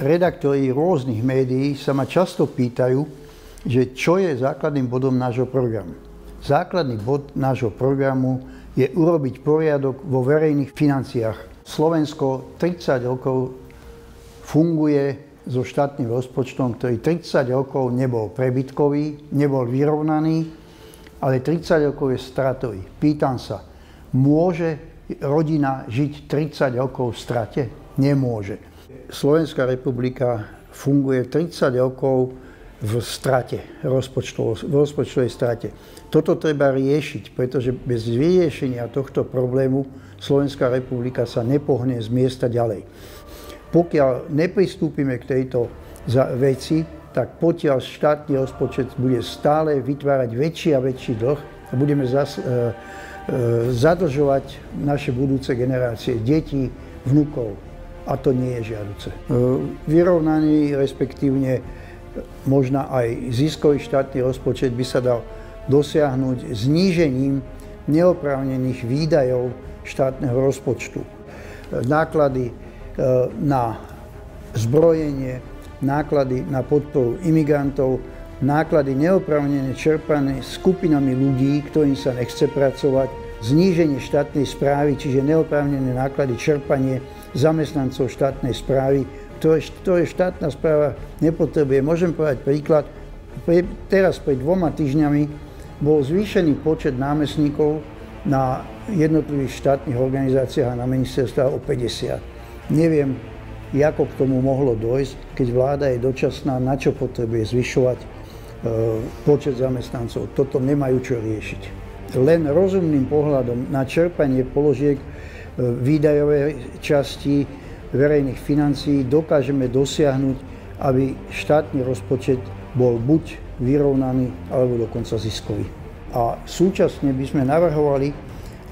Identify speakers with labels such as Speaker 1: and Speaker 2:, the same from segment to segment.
Speaker 1: redaktori rôznych médií sa ma často pýtajú, že čo je základným bodom nášho programu. Základný bod nášho programu je urobiť poriadok vo verejných financiách. Slovensko 30 rokov funguje so štátnym rozpočtom, ktorý 30 rokov nebol prebytkový, nebol vyrovnaný, ale 30 rokov je stratový. Pýtam sa, môže rodina žiť 30 rokov v strate? Nemôže. Slovenská republika funguje 30 rokov v strate, v rozpočtovej strate. Toto treba riešiť, pretože bez vyriešenia tohto problému Slovenská republika sa nepohne z miesta ďalej. Pokiaľ nepristúpime k tejto veci, tak potiaľ štátny rozpočet bude stále vytvárať väčší a väčší dlh a budeme zadlžovať naše budúce generácie, detí, vnukov. A to nie je žiaduce. Vyrovnaný, respektívne možno aj ziskový štátny rozpočet by sa dal dosiahnuť znížením neoprávnených výdajov štátneho rozpočtu. Náklady na zbrojenie, náklady na podporu imigrantov, náklady neoprávnene čerpané skupinami ľudí, ktorým sa nechce pracovať, zníženie štátnej správy, čiže neoprávnené náklady čerpanie zamestnancov štátnej správy, ktoré štátna správa nepotrebuje. Môžem povedať príklad, teraz pred 2 týždňami bol zvýšený počet námestníkov na jednotlivých štátnych organizáciách a na ministerstvách o 50. Neviem, ako k tomu mohlo dojsť, keď vláda je dočasná, na čo potrebuje zvyšovať počet zamestnancov. Toto nemajú čo riešiť. Len rozumným pohľadom na čerpanie položiek výdajovej časti verejných financií dokážeme dosiahnuť, aby štátny rozpočet bol buď vyrovnaný, alebo dokonca ziskový. A súčasne by sme navrhovali,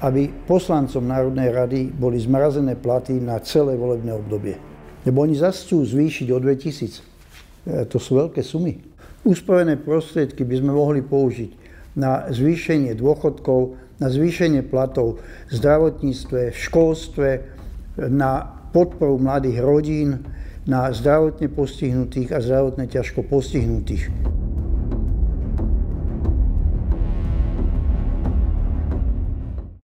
Speaker 1: aby poslancom Národnej rady boli zmrazené platy na celé volebné obdobie. Lebo oni zase chcú zvýšiť o 2000. To sú veľké sumy. Uspojené prostriedky by sme mohli použiť na zvýšenie dôchodkov, na zvýšenie platov v zdravotníctve, v školstve, na podporu mladých rodín, na zdravotne postihnutých a zdravotne ťažko postihnutých.